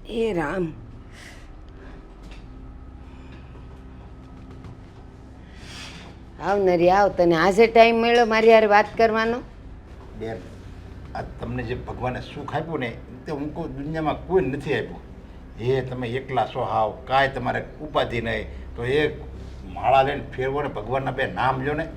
એ રામ, આવ નરી આવ, તને આજે ટાઈમ મળ્યો મારી યાર વાત કરવાનો? બેન, આ તમને જે ભગવાને સુખ આપ્યું ને તે હું કોઈ દુનિયામાં કોઈ નથી આપ્યું. એ તમે એકલા છો હાવ, કાંઈ તમારે ઉપાધિ નહીં, તો એ માળા લઈને ફેરવો ને ભગવાનના બે નામ લ્યો ને.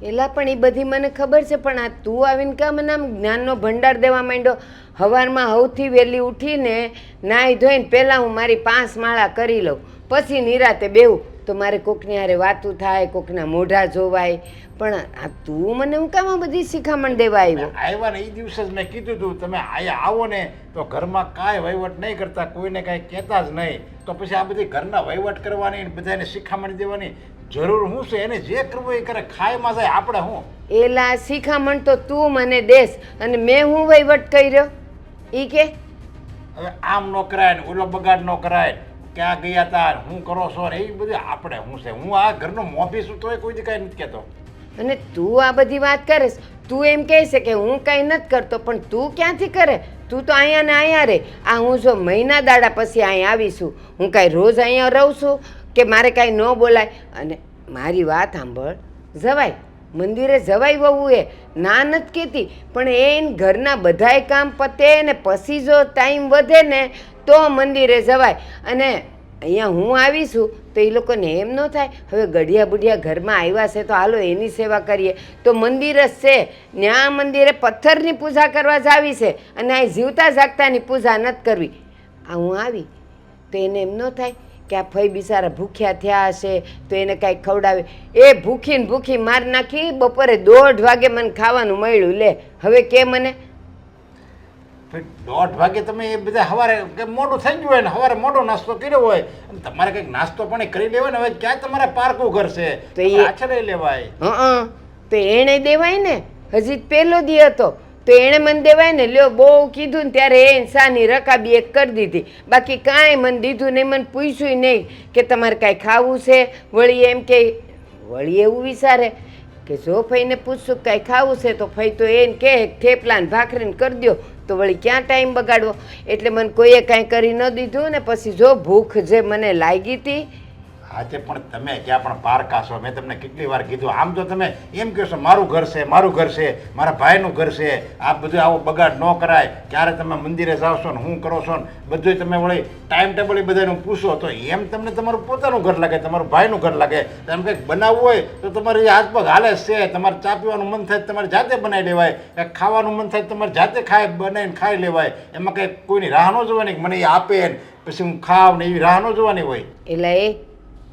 એલા પણ એ બધી મને ખબર છે, પણ આ તું આવીને કા મને આમ જ્ઞાનનો ભંડાર દેવા માંડ્યો? સવારમાં સૌથી વહેલી ઉઠીને નાહી ધોઈને પહેલાં હું મારી 5 માળા કરી લઉં, પછી નિરાતે બેહું તો મારે કોકની હારે વાતું થાય, કોકના મોઢા જોવાય. પણ આ તું મને હું કામ આ બધી શિખામણ દેવા આવ્યો? આવ્યા ને એ દિવસે જ મેં કીધું હતું તમે અહીંયા આવો ને તો ઘરમાં કાંઈ વહીવટ નહીં કરતા, કોઈને કાંઈ કહેતા જ નહીં. તો પછી આ બધી ઘરના વહીવટ કરવાની બધાને શિખામણ દેવાની જરૂર શું છે? એને જે કરવું એ કરે, ખાયમાં જાય, આપણે શું? એલા શિખામણ તો તું મને દેશ, અને મેં હું વહીવટ કર્યો ઈ કે? હવે આમ ન કરાય ને ઓલો બગાડ ન કરાય, ક્યાં ગયા તા, શું કરો છો ને એ બધું આપણે શું છે? હું આ ઘરનો મોભી છું તોય કોઈ દી કાંઈ નથી કહેતો. અને તું આ બધી વાત કરીશ, તું એમ કહે છે કે હું કાંઈ નથી કરતો, પણ તું ક્યાંથી કરે? તું તો અહીંયા ને અહીંયા રે. આ હું જો મહિના દાડા પછી અહીંયા આવીશું, હું કાંઈ રોજ અહીંયા રહું છું કે મારે કાંઈ ન બોલાય? અને મારી વાત સાંભળ, જવાય મંદિરે જવાય વહુ, એ ના નથી કહેતી, પણ એ ઘરના બધાય કામ પતે ને પછી જો ટાઈમ વધે ને તો મંદિરે જવાય. અને અહીંયા હું આવીશું તો એ લોકોને એમ ન થાય હવે ગઢિયા બુઢિયા ઘરમાં આવ્યા છે તો હાલો એની સેવા કરીએ. તો મંદિર જ છે, ત્યાં મંદિરે પથ્થરની પૂજા કરવા જ આવી છે, અને આ જીવતા જાગતાની પૂજા નથી કરવી. આ હું આવી તો એને એમ ન થાય કે આ ફઈ બિચારા ભૂખ્યા થયા હશે તો એને કાંઈક ખવડાવે? એ ભૂખીને ભૂખી માર નાખી, બપોરે 1:30 વાગે મને ખાવાનું મળ્યું. લે હવે કે મને 1:30 વાગે તમે એ બધા સવારે મોડું થઈ ગયું હોય ને સવારે મોડો નાસ્તો કર્યો હોય અને તમારે કંઈક નાસ્તો પણ કરી લેવાય ને. હવે ક્યાં તમારે પારકું ઘર છે તો એ આછળે લેવાય. તો એણે દેવાય ને, હજી જ પહેલો દી હતો તો એણે મને દેવાય ને. લ્યો બહુ કીધું ને ત્યારે એ સાની રકાબી એક કરી દીધી, બાકી કાંઈ મને દીધું નહીં, મને પૂછ્યું નહીં કે તમારે કાંઈ ખાવું છે. વળી એમ કે વળી એવું વિચારે કે જો ફઈને પૂછશું કાંઈ ખાવું છે તો ફઈ તો એને કહે થેપલા ને ભાખરીને કરી દો, તો વળી ક્યાં ટાઈમ બગાડવો? એટલે મને કોઈએ કાંઈ કરી ન દીધું ને પછી જો ભૂખ જે મને લાગી હતી. આજે પણ તમે ક્યાં પણ પારકા છો? મેં તમને કેટલી વાર કીધું. આમ તો તમે એમ કહો છો મારું ઘર છે, મારું ઘર છે, મારા ભાઈનું ઘર છે, આ બધું આવો બગાડ ન કરાય. ક્યારે તમે મંદિરે જાઓ છો ને શું કરો છો ને બધું તમે વળી ટાઈમ ટેબલ એ બધાનું પૂછો તો એમ તમને તમારું પોતાનું ઘર લાગે, તમારું ભાઈનું ઘર લાગે. તમે કંઈક બનાવવું હોય તો તમારી હાથ પગ હાલે છે, તમારે ચા પીવાનું મન થાય તમારે જાતે બનાવી લેવાય, કંઈક ખાવાનું મન થાય તમારે જાતે બનાવીને ખાઈ લેવાય. એમાં કંઈક કોઈની રાહ ન જોવાની કે મને એ આપે ને પછી હું ખાવ ને એવી રાહ ન જોવાની હોય. એટલે એ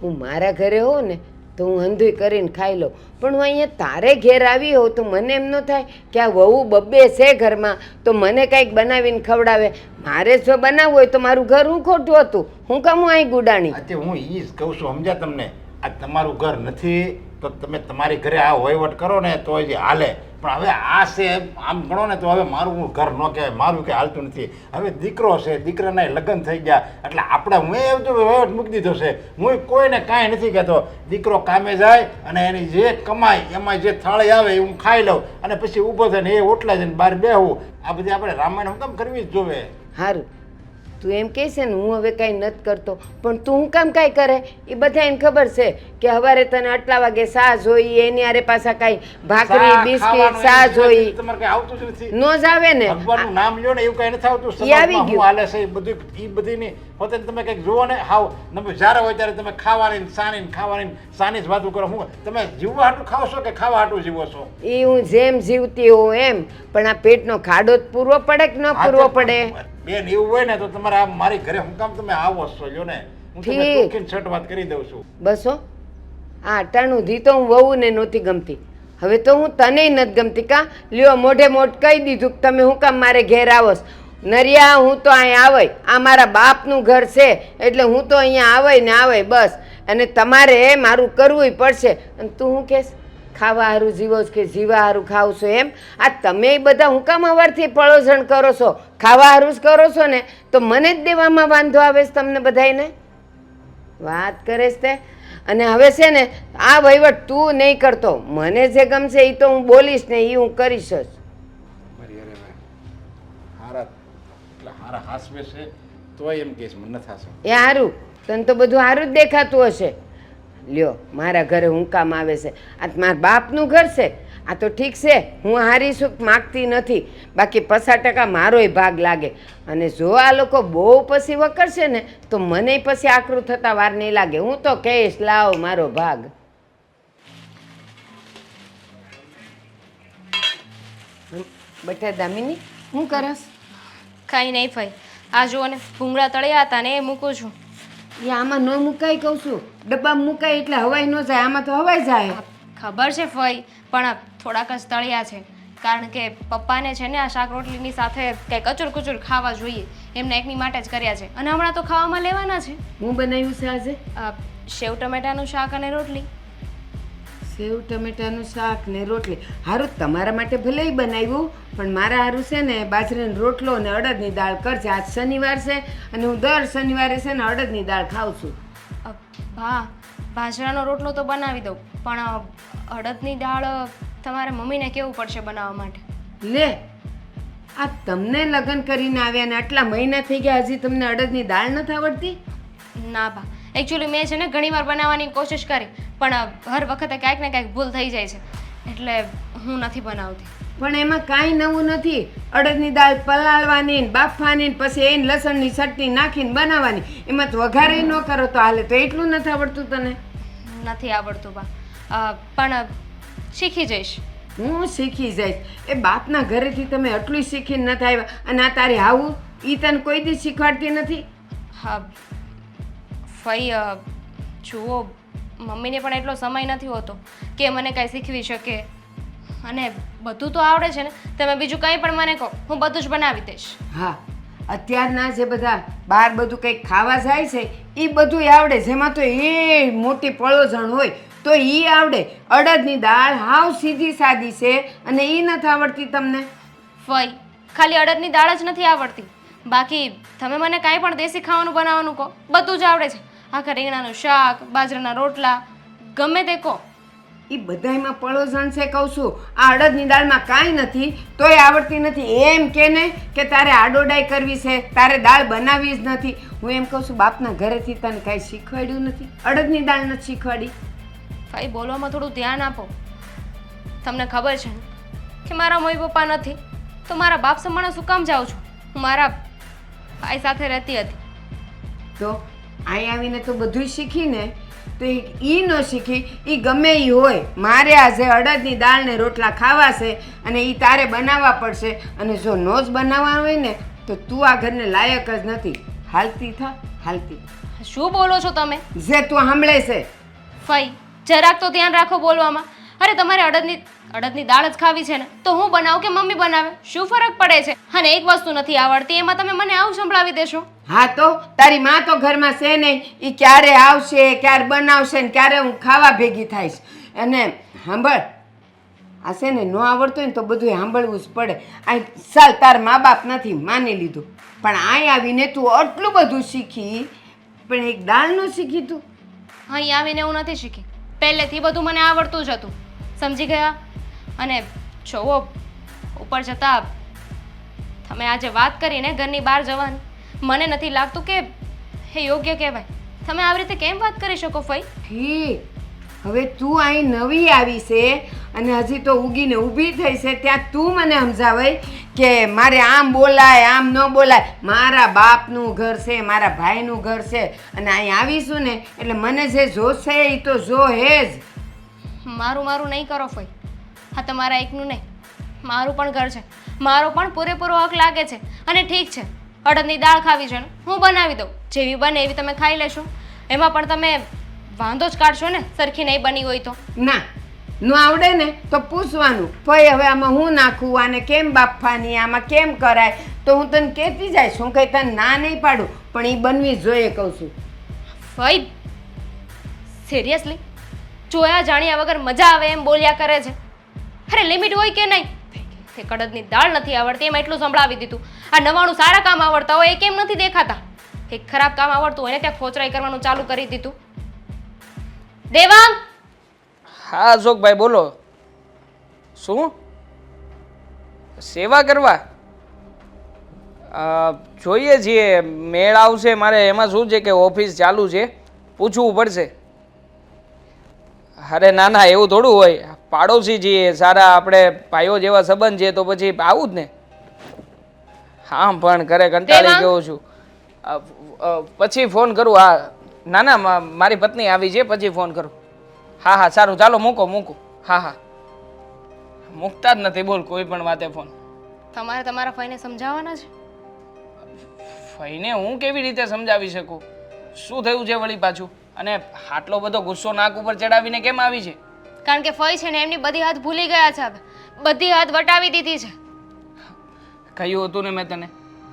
હું મારા ઘરે હોઉં ને તો હું અંધુય કરીને ખાઈ લઉં, પણ હું અહીંયા તારે ઘેર આવી હોઉં તો મને એમ ન થાય કે આ વહુ બબ્બે છે ઘરમાં તો મને કાંઈક બનાવીને ખવડાવે. મારે જો બનાવવું હોય તો મારું ઘર હું ખોટું હતું, હું કામ હું અહીં ગુડાણી? અત્યારે હું એ જ કહું છું, સમજ્યા તમને? આ તમારું ઘર નથી તો તમે તમારી ઘરે આ વહીવટ કરો ને તો જ હાલે. પણ હવે આ છે આમ ગણો ને તો હવે મારું ઘર ન કહેવાય, મારું કંઈ હાલતું નથી. હવે દીકરો છે, દીકરાના લગ્ન થઈ ગયા એટલે આપણે હું એ બધું વહીવટ મૂકી દીધો છે. હું કોઈને કાંઈ નથી કહેતો. દીકરો કામે જાય અને એની જે કમાય એમાં જે થાળી આવે એ હું ખાઈ લઉં અને પછી ઊભો થઈને એ ઓટલા જઈને બહાર બેહું. આ બધી આપણે રામાયણ હું કામ કરવી જ જોવે. સારું, તું એમ કહે છે ને હું હવે કાંઈ નથી કરતો, પણ તું હું કામ કાંઈ કરે? એ બધાને ખબર છે કે સવારે તને આટલા વાગે સા જોઈ, એની આરે પાછા કાંઈ ભાખરી બિસ્કિટ સા જોઈ. તમારે કઈ આવતું જ નથી, નો જ આવે ને. ભગવાનનું નામ લ્યો ને એવું કઈ નથી આવતું. ઈ આવી ગયું. હાલે છે એ બધું, એ બધીની પોતે તમે કંઈક જુઓ ને. હાવ તમે જ્યારે હોય ત્યારે તમે ખાવાની સાની જ વાતો કરો. હું તમે જીવવા હાટું ખાવ છો કે ખાવા હાટું જીવો છો? એ હું જેમ જીવતી હોઉં એમ, પણ આ પેટનો ખાડો જ પૂરવો પડે કે ન પૂરવો પડે? બેન એવું હોય ને તો તમારે આ મારી ઘરે હું કામ તમે આવો છો? લ્યો ને, હું તમને ચોખ્ખી છટ વાત કરી દઉં છું. બસો આ અટાણું ધી તો હું વહુ ને નહોતી ગમતી, હવે તો હું તને નથી ગમતી. કા લ્યો મોઢે મોઢ કહી દીધું કે તમે હું કામ મારે ઘેર આવોસ? નરિયા હું તો અહીંયા આવે, આ મારા બાપનું ઘર છે એટલે હું તો અહીંયા આવે ને આવે બસ. અને તમારે મારું કરવું પડશે. અને તું શું કહેશ? ખાવા સારું જીવો છો કે જીવા સારું ખાવ છો એમ? આ તમે બધા હું કામ અવારથી પળોજણ કરો છો? ખાવા સારું જ કરો છો ને તો મને જ દેવામાં વાંધો આવે છે તમને બધાને? વાત કરે છે તે. અને હવે છે ને આ વહીવટ તું નહીં કરતો, મને જે ગમશે એ તો હું બોલીશ ને એ હું કરીશ જ. હારા હાસવે છે તોય એમ કહીશ મને નથી થશે. એ સારું, તને તો બધું સારું જ દેખાતું હશે. લ્યો, મારા ઘરે હું કામ આવે છે? આ તો મારા બાપનું ઘર છે. આ તો ઠીક છે, હું હારી સુખ માગતી નથી, બાકી 50% મારોય ભાગ લાગે. અને જો આ લોકો બહુ પછી વકરશે ને તો મને પછી આકરું થતા વાર નહીં લાગે. હું તો કહીશ, લાવો મારો ભાગ. બેટા દામિની, હું કરસ? કાંઈ નહીં ભાઈ, આ જુઓ ને ભૂંગળા તળ્યા હતા ને એ મૂકું છું. એ આમાં ન મુકાય કહું છું, ડબ્બામાં મુકાય એટલે હવાઈ ન જાય. આમાં તો હવાઈ જાય. ખબર છે ભાઈ, પણ થોડાક જ તળ્યા છે, કારણ કે પપ્પાને છે ને આ શાક રોટલીની સાથે કંઈ કચુર કુચુર ખાવા જોઈએ, એમને એકની માટે જ કર્યા છે. અને હમણાં તો ખાવામાં લેવાના છે. હું બનાવ્યું છે આજે? સેવ ટમેટાનું શાક અને રોટલી. સેવ ટમેટાનું શાક ને રોટલી. હારું, તમારા માટે ભલે બનાવ્યું, પણ મારા હારું છે ને બાજરાનો રોટલો અને અડદની દાળ કરજે. આજ શનિવાર છે અને હું દર શનિવારે છે ને અડદની દાળ ખાઉં છું. ભા, બાજરાનો રોટલો તો બનાવી દઉં, પણ અડદની દાળ તમારે મમ્મીને કેવું પડશે બનાવવા માટે. લે, આ તમને લગ્ન કરીને આવ્યા ને આટલા મહિના થઈ ગયા, હજી તમને અડદની દાળ નથી આવડતી? ના બા, એકચ્યુઅલી મેં છે ને ઘણીવાર બનાવવાની કોશિશ કરી, પણ હર વખતે કાંઈક ને કાંઈક ભૂલ થઈ જાય છે, એટલે હું નથી બનાવતી. પણ એમાં કાંઈ નવું નથી. અડદની દાળ પલાળવાની ને બાફવાની ને પછી એને લસણની ચટણી નાખીને બનાવવાની. એમાં તો વઘારે ન કરો તો હાલે. તો એટલું નથી આવડતું તને? નથી આવડતું બા, પણ શીખી જઈશ. હું શીખી જઈશ. એ બાપના ઘરેથી તમે આટલું શીખીને નથી આવ્યા, અને આ તારે આવું એ તને કોઈ દી શીખવાડતી નથી? હા ફઈ, જુઓ, મમ્મીને પણ એટલો સમય નથી હોતો કે મને કાંઈ શીખવી શકે. અને બધું તો આવડે છે ને, તમે બીજું કંઈ પણ મને કહો, હું બધું જ બનાવી દઈશ. હા, અત્યારના જે બધા બહાર બધું કંઈક ખાવા જાય છે એ બધું આવડે. જેમાં તો એ મોટી પળોજણ હોય તો એ આવડે. અડદની દાળ હાવ સીધી સાદી છે અને એ નથી આવડતી તમને? ફઈ, ખાલી અડદની દાળ જ નથી આવડતી, બાકી તમે મને કાંઈ પણ દેશી ખાવાનું બનાવવાનું કહો, બધું જ આવડે છે. આખા રીંગણાનું શાક, બાજરાના રોટલા, ગમે તે કહો. એ બધાયમાં પળોજણ છે કહું છું. આ અડદની દાળમાં કાંઈ નથી તોય આવડતી નથી. એમ કે ને કે તારે આડોડાઈ કરવી છે, તારે દાળ બનાવવી જ નથી. હું એમ કહું છું, બાપના ઘરેથી તને કાંઈ શીખવાડ્યું નથી? અડદની દાળ નથી શીખવાડી? ભાઈ, બોલવામાં થોડું ધ્યાન આપો. તમને ખબર છે ને કે મારા મમ્મી પપ્પા નથી, તો મારા બાપ સમાણે શું કામ જાઉં છું? હું મારા ભાઈ સાથે રહેતી હતી. તો અહીં આવીને તો બધું શીખીને તો એ ન શીખી. એ ગમે એ હોય, મારે આજે અડદની દાળ ને રોટલા ખાવા છે અને એ તારે બનાવવા પડશે. અને જો નો જ બનાવવા હોય ને તો તું આ ઘરને લાયક જ નથી. હાલતી થા, હાલતી. શું બોલો છો તમે? જે તું સાંભળે છે. ફઈ, જરાક તો ધ્યાન રાખો બોલવામાં. અરે તમારે અડદની દાળ જ ખાવી છે ને, તો હું બનાવું કે મમ્મી બનાવે, શું ફરક પડે છે? અને એક વસ્તુ નથી આવડતી, એમાં તમે મને આવું સંભળાવી દેશો? હા, તો તારી માં તો ઘરમાં છે નહીં. એ ક્યારે આવશે, ક્યારે બનાવશે ને ક્યારે હું ખાવા ભેગી થઈશ. અને સાંભળ, આ છે ને ન આવડતું હોય ને તો બધું સાંભળવું જ પડે. આ ચાલ, તાર મા બાપ નથી માની લીધું, પણ અહીં આવીને તું આટલું બધું શીખી, પણ એક દાળ ન શીખી તું? અહીં આવીને હું નથી શીખી, પહેલેથી બધું મને આવડતું જ હતું, સમજી ગયા? અને જોવો, ઉપર જતાં તમે આજે વાત કરીને ઘરની બહાર જવાની, મને નથી લાગતું કે એ યોગ્ય કહેવાય. તમે આવી રીતે કેમ વાત કરી શકો ફઈ? ઠીક, હવે તું અહીં નવી આવી છે અને હજી તો ઉગીને ઊભી થઈ છે, ત્યાં તું મને સમજાવાય કે મારે આમ બોલાય આમ ન બોલાય. મારા બાપનું ઘર છે, મારા ભાઈનું ઘર છે, અને અહીં આવીશું ને એટલે મને જે જોશે એ તો જો હે જ. મારું નહીં કરો ફઈ. હા, તમારા એકનું નહીં, મારું પણ ઘર છે, મારો પણ પૂરેપૂરો હક લાગે છે. અને ઠીક છે, અડદની દાળ ખાવી છે ને, હું બનાવી દઉં, જેવી બને એવી તમે ખાઈ લેશો. એમાં પણ તમે વાંધો જ કાઢશો ને સરખી નહીં બની હોય તો? ના, ન આવડે ને તો પૂછવાનું, ભાઈ હવે આમાં હું નાખું, આને કેમ બાફવાની, આમાં કેમ કરાય, તો હું તને કહેતી જઈશ. હું કંઈ તને ના નહીં પાડું, પણ એ બનવી જ જોઈએ કહું છું. ફઈ, સિરિયસલી જોયા જાણ્યા વગર મજા આવે એમ બોલ્યા કરે છે. અરે લિમિટ હોય કે નહીં? તે કડદની દાળ નથી આવડતી એમાં એટલું સંભળાવી દીધું. આ 99 સારા કામ આવડતા હોય એ કેમ નથી દેખાતા? એક ખરાબ કામ આવડતું હોય ને ત્યાં ખોચરાઈ કરવાનું ચાલુ કરી દીધું. દેવાંગ! હા અશોકભાઈ, બોલો. શું સેવા કરવા? જોઈએ છીએ મેળ આવશે મારે. એમાં શું છે કે ઓફિસ ચાલુ છે, પૂછવું પડશે. અરે ના ના, એવું થોડું હોય. પાડોશી છીએ સારા, આપણે ભાઈઓ જેવા સંબંધ છે તો પછી આવું જ ને. હા પણ ઘરે કંટાળી દેવાંગ? ગયો છું. પછી ફોન કરું. હા ના ના, મારી પત્ની આવી છે, પછી ફોન કરું. હા હા સારું, ચાલો મૂકો. હા હા, મૂકતા જ નથી બોલ કોઈ પણ વાતે ફોન. તમારે તમારા ફઈને સમજાવવાના છે. ફઈને હું કેવી રીતે સમજાવી શકું? શું થયું છે વળી પાછું? અને આટલો બધો ગુસ્સો નાક ઉપર ચડાવીને કેમ આવી છે? કારણ કે ફઈ છે ને એમની બધી હાથ ભૂલી ગયા છે. હવે બધી હાથ વટાવી દીધી છે. કહ્યું હતું ને મેં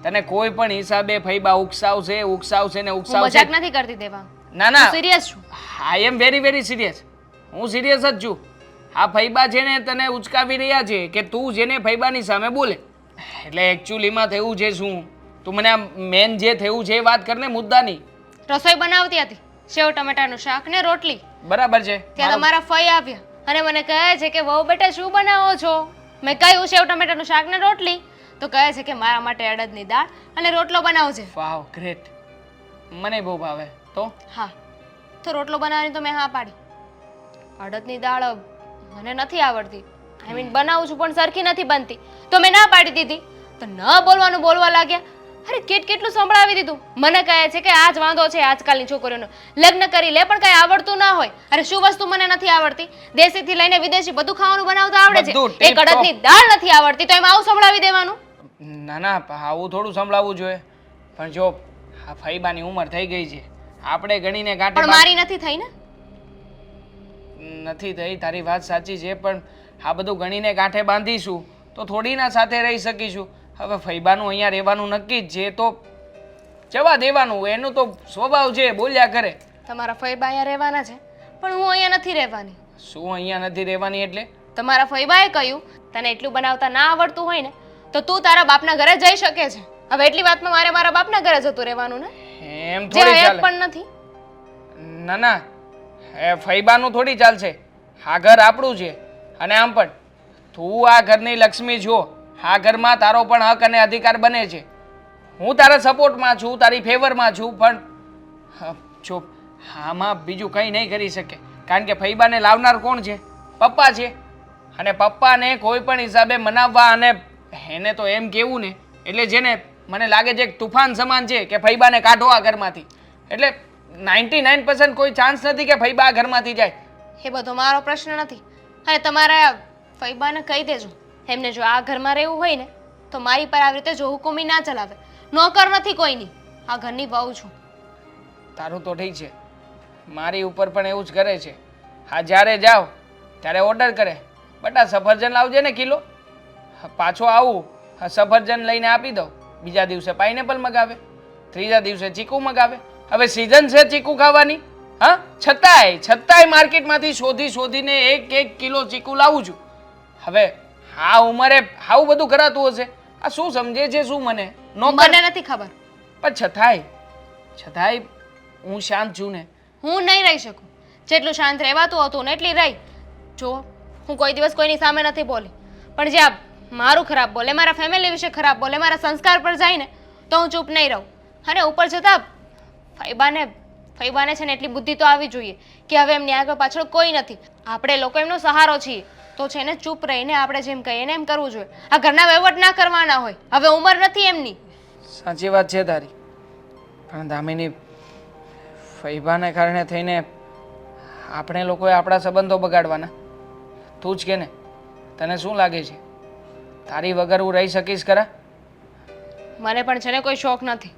તને કોઈ પણ હિસાબે ફઈબા ઉકસાવશે ને હું ઉકસાવશે. મજાક નથી કરતી દેવા. ના ના, સિરિયસ છું. આઈ એમ વેરી વેરી સિરિયસ. હું સિરિયસ જ છું. આ ફઈબા છે ને તને ઉચકાવી રહ્યા છે કે તું જેને ફઈબાની સામે બોલે. એટલે એકચ્યુઅલીમાં થયું છે શું? તું મને આ મેન જે થયું છે એ વાત કરને, મુદ્દાની. રસોઈ બનાવતી હતી, સેવ ટમેટાનું શાક ને રોટલી. બરાબર છે. ત્યાં તમારા ફઈ આવ્યા અને મને કહે છે કે વહુ બેટા શું બનાવો છો? મેં કહ્યું સેવ ટમેટાનું શાક ને રોટલી. તો કહે છે કે મારા માટે અડદની દાળ અને રોટલો બનાવજે. વાવ ગ્રેટ, મને બહુ ભાવે. તો હા, તો રોટલો બનાવવાની તો મેં હા પાડી. અડદની દાળ મને નથી આવડતી, આઈ મીન બનાવું છું પણ સરખી નથી બનતી, તો મેં ના પાડી દીધી. તો ન બોલવાનું બોલવા લાગ્યા. અરે કેટલું સંભળાવી દીધું. મને કહે છે કે આ જ વાંધો છે આજકાલની છોકરીઓનો, લગ્ન કરી લે પણ કઈ આવડતું ના હોય. અરે શું વસ્તુ મને નથી આવડતી? દેશીથી લઈને વિદેશી બધું ખાવાનું બનાવતા આવડે છે, બધું એક અડદની દાળ નથી આવડતી તો એમાં આવું સંભળાવી દેવાનું? ના ના, આવું થોડું સંભળાવવું જોઈએ. પણ જો આ ફઈબાની ઉંમર થઈ ગઈ છે, આપણે ગણીને કાંઠે પણ મારી નથી થઈ ને. નથી થઈ, તારી વાત સાચી છે, પણ આ બધું ગણીને કાંઠે બાંધીશું તો થોડી ના સાથે રહી શકીશું. હવે ફઈબાનું અહીંયા રહેવાનું નક્કી જ છે તો જવા દેવાનું, એનું તો સ્વભાવ છે, બોલ્યા કરે. તમારા ફઈબા અહીંયા રહેવાના છે પણ હું અહીંયા નથી રહેવાની. શું અહીંયા નથી રહેવાની એટલે? તમારા ફઈબાએ કહ્યું તને એટલું બનાવતા ના આવડતું હોય ને તો તું તારા બાપના ઘરે જઈ શકે છે. હવે એટલી વાતમાં મારે મારા બાપના ઘરે જતું રહેવાનું ને? એમ જે થોડી હયાત ચાલે. પણ નથી. ના ના, એ ફઈબાનું થોડી ચાલશે. આ ઘર આપણું છે. અને આમ પણ તું આ ઘરની લક્ષ્મી છો. આ ઘરમાં તારો પણ હક અને અધિકાર બને છે. હું તારા સપોર્ટમાં છું, તારી ફેવરમાં છું, પણ જો આમાં બીજું કંઈ નહીં કરી શકે. કારણ કે ફઈબાને લાવનાર કોણ છે? પપ્પા છે. અને પપ્પાને કોઈ પણ હિસાબે મનાવવા અને એને તો એમ કેવું ને એટલે જેને મને લાગે છે એક તુફાન સમાન છે કે ફઈબાને કાઢો આ ઘરમાંથી. એટલે 99% કોઈ ચાન્સ નથી કે ફઈબા આ ઘરમાંથી જાય. એ બધો મારો પ્રશ્ન નથી. અને તમારા ફઈબાને કહી દેજો એમને જો આ ઘરમાં રહેવું હોય ને તો મારી પર આવી રીતે જો હુકુમી ના ચલાવે. નોકર નથી કોઈની, આ ઘરની વહુ છું. તારું તો ઠીક છે, મારી ઉપર પણ એવું જ કરે છે. હા, જ્યારે જાઓ ત્યારે ઓર્ડર કરે, બટા સફરજન લાવજે ને કિલો. પાછો આવું, સફરજન લઈને આપી દઉં, બીજા દિવસે પાઇનેપલ મગાવે, ત્રીજા દિવસે ચીકુ મગાવે. હવે સિઝન છે ચીકુ ખાવાની. હા, છતાંય માર્કેટમાંથી શોધીને એક કિલો ચીકુ લાવું છું. હવે આ ઉંમરે આવું બધું કરાતું હશે? આ શું સમજે છે શું મને? મને નથી ખબર. પણ છતાંય હું શાંત છું ને. હું નહીં રહી શકું. જેટલું શાંત રહેવાતું હતું ને એટલી રહી. જો હું કોઈ દિવસ કોઈની સામે નથી બોલી, પણ જે આ મારું ખરાબ બોલે, મારા ફેમિલી વિશે ખરાબ બોલે, મારા સંસ્કાર પર જાય ને તો હું ચૂપ નહીં રહું. અને ઉપર જતાં ફઈબાને છે ને એટલી બુદ્ધિ તો આવી જોઈએ કે હવે એમની આગળ પાછળ કોઈ નથી, આપણે લોકો એમનો સહારો છીએ. તો છે ને ચૂપ રહીને આપણે જેમ કહીએ ને એમ કરવું જોઈએ. આ ઘરના વહીવટ ના કરવાના હોય. હવે ઉંમર નથી એમની. સાચી વાત છે તારી, પણ દામિની, ફઈબાને કારણે થઈને આપણે લોકોએ આપણા સંબંધો બગાડવાના? તું જ કે ને, તને શું લાગે છે તારી વગર હું રહી શકીશ ખરા? મને પણ છે ને કોઈ શોખ નથી.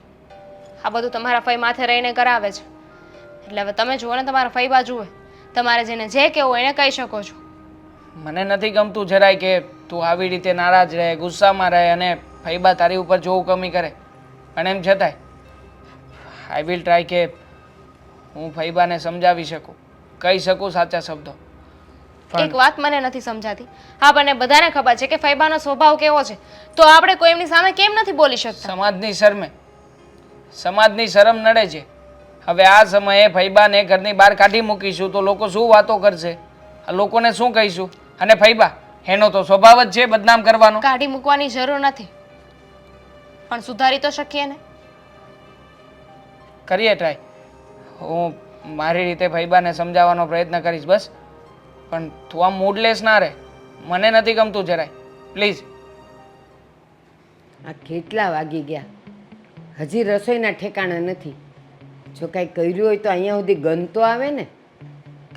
આ બધું તમારા ફઈ માથે રહીને કરાવે છે. એટલે હવે તમે જુઓ ને તમારા ફઈબા જુએ. તમારે જેને જે કહેવું એને કહી શકો છો. મને નથી ગમતું જરાય કે તું આવી રીતે નારાજ રહે, ગુસ્સામાં રહે અને ફઈબા તારી ઉપર જોવું કમી કરે. પણ એમ છતાંય આઈ વિલ ટ્રાય કે હું ફઈબાને સમજાવી શકું, કહી શકું સાચા શબ્દો. એક વાત મને નથી સમજાતી. આપણને બધાને ખબર છે કે ફઈબાનો સ્વભાવ કેવો છે, તો આપણે કોઈ એમની સામે કેમ નથી બોલી શકતા? સમાજની શરમ નડે છે. હવે આ સમયે ફઈબાને ઘરની બહાર કાઢી મૂકીશું તો લોકો શું વાતો કરશે? લોકોને શું કહીશું? અને ફઈબા, એનો તો સ્વભાવ જ છે બદનામ કરવાનો. કાઢી મૂકવાની જરૂર નથી. પણ સુધારી તો શકીએ ને. કરીએ ટ્રાય. હું મારી રીતે ફઈબાને સમજાવવાનો પ્રયત્ન કરીશ બસ. પણ તું આમ મૂડલેસ ના રહે. મને નથી ગમતું જરાય. પ્લીઝ. આ કેટલા વાગી ગયા, હજી રસોઈના ઠેકાણા નથી. જો કાંઈ કર્યું હોય તો અહીંયા સુધી ગંધ તો આવે ને.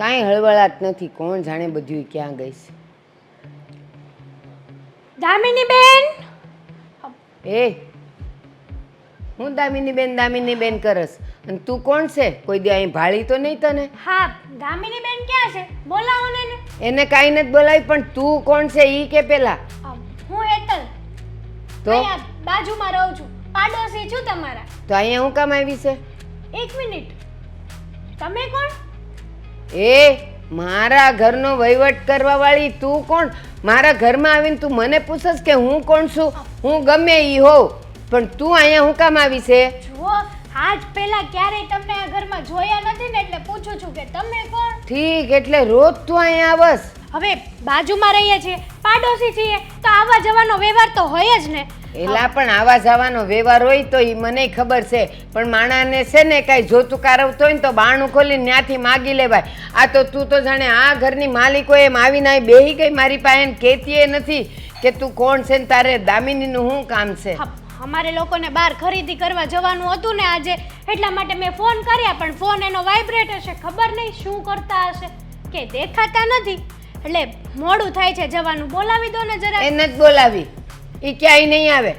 કાંઈ હળવળાટ નથી. કોણ જાણે બધું ક્યાં ગઈ છે. દામિની બેન, એ હું દામિની બેન કરસ, અને તું કોણ છે? કોઈ દી અહીં ભાળી તો નહીં તને? હા દામિની બેન ક્યાં છે? બોલાવો ને એને. એને કાંઈ નથી બોલાવી, પણ તું કોણ છે ઈ કે પેલા હું હેતલ, તો અહીંયા બાજુમાં રહું છું, પાડોશી છું તમારા. તો અહીંયા હું કામ આવી છે? એક મિનિટ, તમે કોણ? એ મારા ઘરનો વહીવટ કરવા વાળી તું કોણ? મારા ઘરમાં આવીને તું મને પૂછસ કે હું કોણ છું? હું ગમે ઈ હોઉં, પણ તું અહીંયા હું કામ આવી છે? જુઓ, આજ પહેલા ક્યારેય તમને આ ઘરમાં જોયા નથી ને એટલે પૂછું છું કે તમે કોણ. ઠીક, એટલે રોજ તું અહીંયા આવસ? હવે બાજુમાં રહીએ છીએ, પાડોશી છીએ, તો આવવા જવાનો વ્યવહાર તો હોય જ ને. એલા પણ આવા જવાનો વ્યવહાર હોય તો એ મને ખબર છે, પણ માણાને છે ને કાંઈ જોતું કારવતો હોય ને તો બારણું ખોલીને ત્યાંથી માગી લેવાય. આ તો તું તો જાણે આ ઘરની માલિકો એમ આવીને અહીં બેહી ગઈ મારી પાસે, કહેતી નથી કે તું કોણ છે ને તારે દામિનીનું શું કામ છે. હા, અમારે લોકોને બહાર ખરીદી કરવા જવાનું હતું ને આજે, એટલા માટે મેં ફોન કર્યા, પણ ફોન એનો વાઇબ્રેટ હશે, ખબર નહીં શું કરતા હશે, કે દેખાતા નથી, એટલે મોડું થાય છે જવાનું. બોલાવી દો ને જરા. એને જ બોલાવી, એ ક્યાંય નહીં આવે.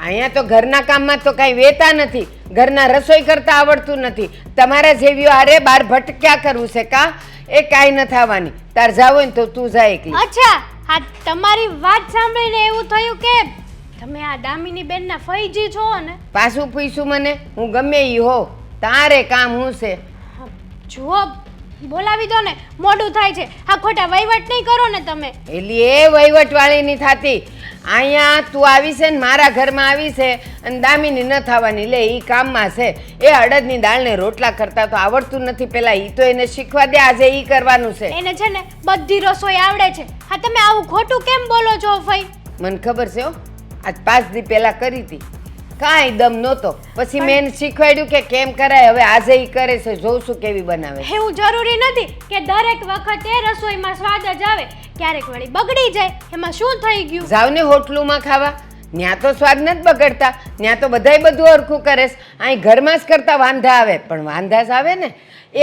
અહીંયા તો ઘરના કામમાં તો કાંઈ વેતા નથી, ઘરના રસોઈ કરતા આવડતું નથી. તમારા જેવીઓ હારે બહાર ભટક્યા કરવું છે કા? એ કાંઈ ન થવાની. તાર જાવ હોય ને તો તું જાય એકલી. અચ્છા, હા, તમારી વાત સાંભળીને એવું થયું કે તમે આ દામિની બેનના ફઈજી છો ને. પાછું પૂછ્યું મને? હું ગમે ઈ હો, તારે કામ હું છે? જુઓ, બોલાવી દો ને, મોડું થાય છે. આ ખોટા વહીવટ નહીં કરો ને તમે. એલી એ વહીવટ વાળી ની થાતી. અહીંયા તું આવી છે ને મારા ઘરમાં આવી છે, અને દામિની ન થવાની. લે ઈ કામમાં છે. એ અડદની દાળને રોટલા કરતા તો આવડતું નથી. પેલા ઈ તો એને શીખવા દે, આજે ઈ કરવાનું છે. એને છે ને બધી રસોઈ આવડે છે. હા, તમે આવું ખોટું કેમ બોલો છો ફઈ? મને ખબર છે હો, આજ 5 દી પહેલા કરી હતી, કાંઈ દમ નહોતો. પછી મેં એને શીખવાડ્યું કે કેમ કરાય. હવે આજે ઈ કરે છે, જોઉં છું કેવી બનાવે છે. એવું જરૂરી નથી કે દરેક વખતે રસોઈમાં સ્વાદ જ આવે, ક્યારેક વળી બગડી જાય. એમાં શું થઈ ગયું? જાવ ને હોટલુમાં ખાવા, ત્યાં તો સ્વાદ નથી બગડતા, ત્યાં તો બધાય બધું હરખું કરે છે. અહીં ઘરમાં જ કરતા વાંધા આવે, પણ વાંધા જ આવે ને.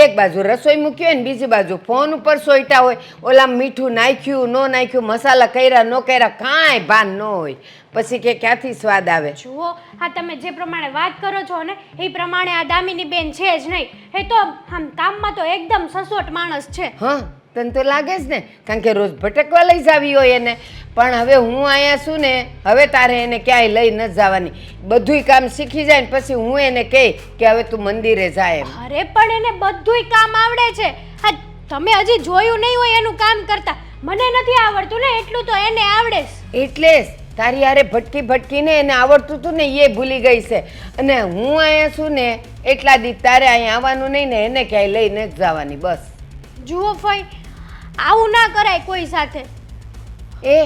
એક બાજુ રસોઈ મૂકી હોય ને બીજી બાજુ ફોન ઉપર સોઈટા હોય, ઓલા મીઠું નાખ્યું ન નાખ્યું, મસાલા કર્યા ન કર્યા, કાંઈ ભાન ન હોય. પછી કે ક્યાંથી સ્વાદ આવે? જુઓ, હા, તમે જે પ્રમાણે વાત કરો છો ને એ પ્રમાણે આ દામિની બેન છે જ નહીં. એ તો આમ કામમાં તો એકદમ સસોટ માણસ છે. હા, તને તો લાગે જ ને, કારણ કે રોજ ભટકવા લઈ જાવી હોય એને. પણ હવે હું અહીંયા છું ને, હવે તારે એને ક્યાંય લઈ ન જવાની. બધુંય કામ શીખી જાય ને પછી હું એને કહી કે હવે તું મંદિરે જાય એમ. અરે પણ એને બધુંય કામ આવડે છે. હા, તમે હજી જોયું નહીં હોય એનું કામ કરતા. મને નથી આવડતું ને, એટલું તો એને આવડે છે. એટલે જ તારી હારે ભટકીને એને આવડતું હતું ને એ ભૂલી ગઈ છે. અને હું અહીંયા છું ને એટલા દી તારે અહીંયા આવવાનું નહીં ને એને ક્યાંય લઈને જ જવાની. બસ જુઓ ફઈ, આવું ના કરાય કોઈ સાથે. એ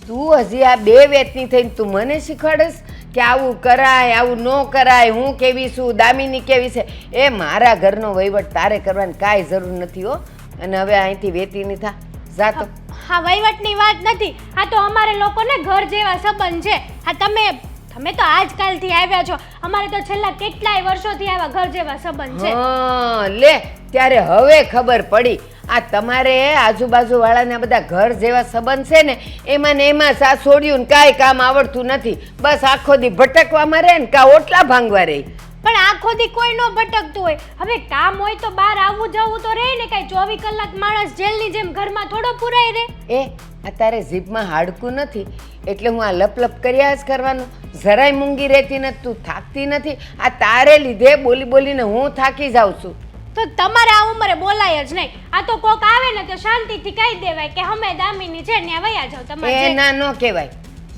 તું હજી આ 2 વેતની થઈને તું મને શીખવાડસ કે આવું કરાય આવું ન કરાય, હું કેવી છું, દામિની કેવી છે? એ મારા ઘરનો વહીવટ તારે કરવાની કાંઈ જરૂર નથી હો. અને હવે અહીંથી વેતી નહીં થા, જા તો. હા, વહીવટની વાત નથી, આ તો અમારે લોકોને ઘર જેવા સંબંધ છે. હા, તમે તો આજકાલથી આવ્યા છો, અમારે તો છેલ્લા કેટલાય વર્ષોથી આવા ઘર જેવા સંબંધ છે. હા, લે ત્યારે હવે ખબર પડી. આ તમારે આજુબાજુ વાળાના બધા ઘર જેવા સંબંધ છે ને, એમાં ને એમાં સા છોડ્યું ને કાંઈ કામ આવડતું નથી. બસ આખો દી ભટકવામાં રહે ને કા ઓટલા ભાંગવા રહે. પણ આખો દી કોઈ નો ભટકતું હોય. હવે કામ હોય તો બહાર આવવું જવું તો રહે ને. કાંઈ 24 કલાક માણસ જેલની જેમ ઘરમાં થોડો પુરાય રહે. એ આ તારે જીભમાં હાડકું નથી એટલે હું આ લપ કર્યા જ કરવાનું. જરાય મૂંગી રહેતી નથી, તું થાકતી નથી. આ તારે લીધે બોલી બોલીને હું થાકી જાઉં છું. તો તમારે આ ઉંમરે બોલાય જ નહીં. આ તો કોક આવે ને તો શાંતિથી કહી દેવાય કે અમે દામિની છે ને વયા જાવ તમારે. એ ના ન કહેવાય,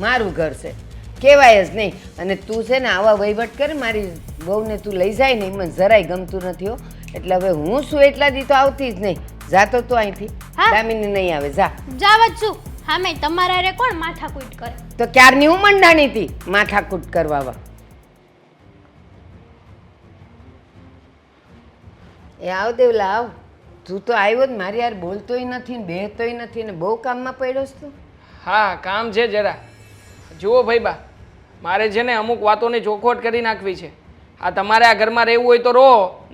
મારું ઘર છે, કહેવાય જ નહીં. અને તું છે ને આવા વહીવટ કરે મારી વહુને તું લઈ જાય ને, મને જરાય ગમતું નથી હો. એટલે હવે હું શું એટલા દી તો આવતી જ નહીં. જા તો તું અહીંથી. દામિની નહીં આવે, જા. જાવ જ છું. હા મેં તમારા હારે કોણ માથાકૂટ કરે? તો ક્યારની હું મંડાણી હતી માથાકૂટ કરવા. એ આવ દેવલા આવ. તું તો આવ્યો જ મારી યાર બોલતોય નથી ને બેહતોય નથી ને બહુ કામમાં પડ્યો છે તું. હા કામ છે જરા. જુઓ ભાઈબા, મારે છે ને અમુક વાતોની ચોખવટ કરી નાખવી છે. આ તમારે આ ઘરમાં રહેવું હોય તો રહો,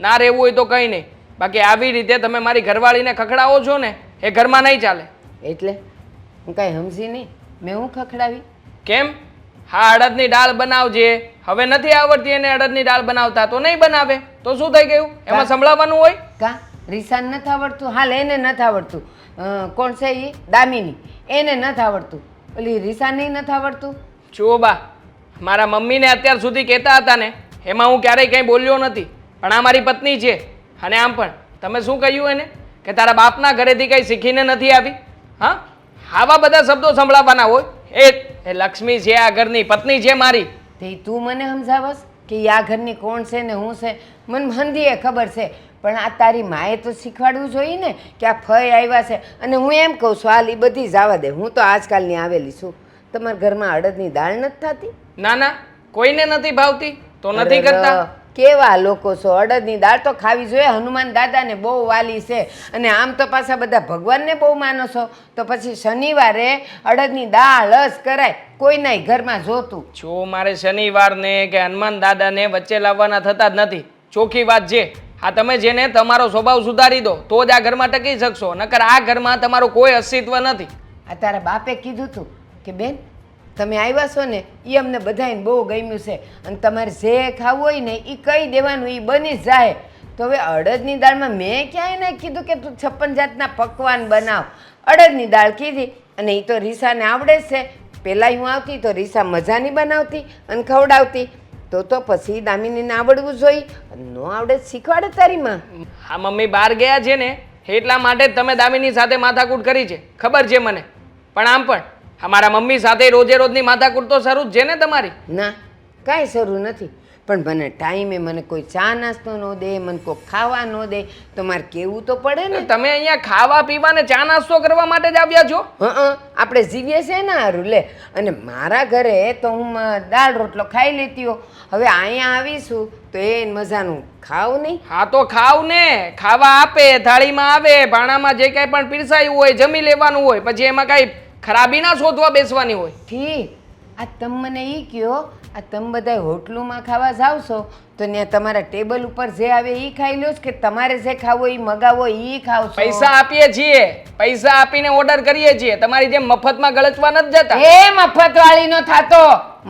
ના રહેવું હોય તો કંઈ નહીં. બાકી આવી રીતે તમે મારી ઘરવાળીને ખખડાવો છો ને એ ઘરમાં નહીં ચાલે. એટલે હું કાંઈ સમજી નહીં. મેં હું ખખડાવી? કેમ? હા અડદની દાળ બનાવજે. હવે નથી આવડતી એને અડદની દાળ બનાવતા તો નહીં બનાવે તો શું થઈ ગયું? એમાં સંભળાવવાનું હોય? કા રીસાન નથી આવડતું? હાલ એને નથી આવડતું. કોણ છે એ? દામિની. એને નથી આવડતું. ઓલી રીસાને નથી આવડતું. જુઓ બા, મારા મમ્મીને અત્યાર સુધી કહેતા હતા ને એમાં હું ક્યારેય કંઈ બોલ્યો નથી. પણ આ મારી પત્ની છે. અને આમ પણ તમે શું કહ્યું એને કે તારા બાપના ઘરેથી કંઈ શીખીને નથી આવી? હા, આવા બધા શબ્દો સંભળાવવાના હોય? એ લક્ષ્મી છે, આ ઘરની પત્ની છે મારી. તે તું મને સમજાવસ કે આ ઘરની કોણ છે ને હું છે? મને હંધીએ ખબર છે, પણ આ તારી માએ તો શીખવાડવું જોઈએ ને કે આ ફઈ આવ્યા છે. અને હું એમ કહું છું હાલ એ બધી જવા દે. હું તો આજકાલની આવેલી છું. તમારા ઘરમાં અડદની દાળ નથી થતી? ના ના, કોઈને નથી ભાવતી તો નથી કરતા. કેવા લોકો છો! અડદની દાળ તો ખાવી જોઈએ. હનુમાન દાદાને બહુ વાલી છે અને આમ તો પાછા બધા ભગવાનને બહુ માનો છો, તો પછી શનિવારે અડદની દાળ જ કરાય. કોઈના ઘરમાં જોતું. જો મારે શનિવારને કે હનુમાન દાદાને વચ્ચે લાવવાના થતા જ નથી. ચોખ્ખી વાત છે. હા તમે જેને તમારો સ્વભાવ સુધારી દો તો જ આ ઘરમાં ટકી શકશો, નકર આ ઘરમાં તમારું કોઈ અસ્તિત્વ નથી. આ તારા બાપે કીધું તું કે બેન તમે આવ્યા છો ને એ અમને બધાને બહુ ગમ્યું છે અને તમારે જે ખાવું હોય ને એ કહી દેવાનું, એ બની જ જાય. તો હવે અડદની દાળમાં મેં ક્યાંય નહીં કીધું કે તું 56 જાતના પકવાન બનાવ. અડદની દાળ કીધી અને એ તો રીસાને આવડે જ છે. પહેલાં હું આવતી તો રીસા મજાની બનાવતી અને ખવડાવતી. તો પછી દામિનીને આવડવું જોઈએ. ન આવડે શીખવાડે તારી માં. હા મમ્મી બહાર ગયા છે ને એટલા માટે જ તમે દામિની સાથે માથાકૂટ કરી છે, ખબર છે મને. પણ આમ પણ અમારા મમ્મી સાથે રોજે રોજની માથાકૂટ તો શરૂ જ છે ને તમારી? ના કાંઈ શરૂ નથી, પણ મને ટાઈમે મને કોઈ ચા નાસ્તો ન દે, મને કોઈ ખાવા ન દે તો મારે કેવું તો પડે ને. તમે અહીંયા ખાવા પીવા ને ચા નાસ્તો કરવા માટે જ આવ્યા છો? આપણે જીવીએ છે ને હારું લે. અને મારા ઘરે તો હું દાળ રોટલો ખાઈ લેતી હો. હવે અહીંયા આવીશું તો એ મજાનું ખાવ નહીં? હા તો ખાવ ને, ખાવા આપે, થાળીમાં આવે, ભાણામાં જે કાંઈ પણ પીરસાયું હોય જમી લેવાનું હોય. પછી એમાં કાંઈ ખરાબી ના શોધવા બેસવાની હોય. ઠીક. આ તમે મને એ કહો, આ તમે બધા હોટલોમાં ખાવા જાવ છો તો ત્યાં તમારા ટેબલ ઉપર જે આવે એ ખાઈ લો કે તમારે જે ખાવો એ મગાવો એ ખાવ છો? પૈસા આપીએ છીએ, પૈસા આપીને ઓર્ડર કરીએ છીએ. તમારી જેમ મફતમાં ગળચવા નથી જતા. એ મફત વાળી નો થાતો.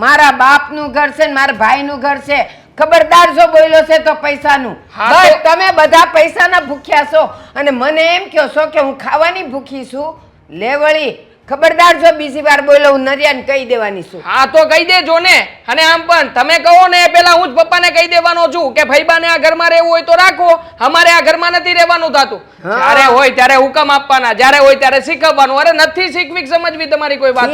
મારા બાપનું ઘર છે ને મારા ભાઈનું ઘર છે. ખબરદાર જો બોલ્યો છે તો પૈસાનું. બસ તમે બધા પૈસાના ભૂખ્યા છો અને મને એમ કહો છો કે હું ખાવાની ભૂખી છું? લે વળી, ખબરદાર જો બીજી વાર બોલો હું નરિયાને કહી દેવાની છું. હા તો કહી દેજો ને. અને આમ પણ તમે કહો ને પેલા હું જ પપ્પાને કહી દેવાનો છું કે ભાઈબાને આ ઘરમાં રહેવું હોય તો રાખો, અમારે આ ઘરમાં નથી રહેવાનું થતું. જ્યારે હોય ત્યારે હુકમ આપવાના, જ્યારે હોય ત્યારે શીખવવાનું. અરે નથી શીખવી સમજવી તમારી કોઈ વાત?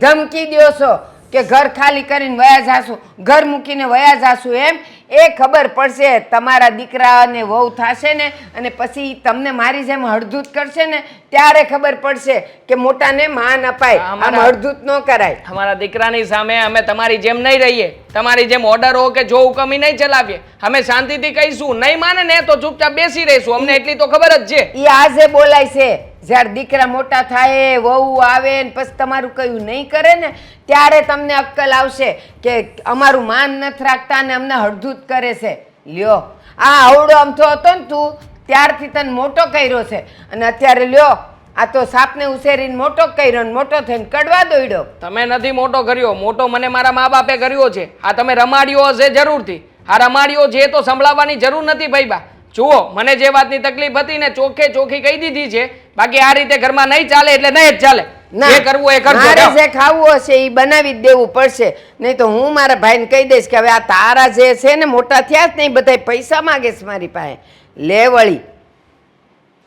ધમકી દો છો કે ઘર ખાલી કરીને વયા જાશું, ઘર મૂકીને વયા જાશું એમ? એ ખબર પડશે તમારા દીકરાને વહુ થશે ને અને પછી તમને મારી જેમ હળધૂત કરશે ને ત્યારે ખબર પડશે કે મોટાને માન અપાય, આમ હળધૂત ન કરાય. અમારા દીકરાની સામે અમે તમારી જેમ નહીં રહીએ, તમારી જેમ ઓર્ડર હો કે જો હુકમી નહીં ચલાવીએ. અમે શાંતિથી કહીશું, નહીં માને ને તો ચૂપચાપ બેસી રહીશું. અમને એટલી તો ખબર જ છે. એ આજે બોલાય છે. જ્યારે દીકરા મોટા થાય, વહુ આવે ને પછી તમારું કયું નહીં કરે ને ત્યારે તમને અક્કલ આવશે કે અમારું માન નથી રાખતા ને અમને હળધૂત કરે છે. લ્યો, આ આવડો અમથો હતો ને તું ત્યારથી તને મોટો કર્યો છે અને અત્યારે લ્યો આ તો સાપને ઉછેરીને મોટો કર્યો ને મોટો થઈને કડવા દોડ્યો. તમે નથી મોટો કર્યો, મોટો મને મારા મા બાપે કર્યો છે. આ તમે રમાડ્યો હશે જરૂરથી. આ રમાડ્યો છે તો સંભળાવવાની જરૂર નથી ભાઈબા. જુઓ, મને જે વાતની તકલીફ હતી ને ચોખ્ખે ચોખ્ખી કહી દીધી છે. બાકી આ રીતે ઘરમાં નહીં ચાલે એટલે નહીં જ ચાલે. જે કરવું એ કરજો. મારે જે ખાવું હશે એ બનાવી જ દેવું પડશે, નહીં તો હું મારા ભાઈને કહી દઈશ કે હવે આ તારા જે છે ને મોટા થયા જ નહીં બધા પૈસા માંગે છે મારી પાસે. લે વળી.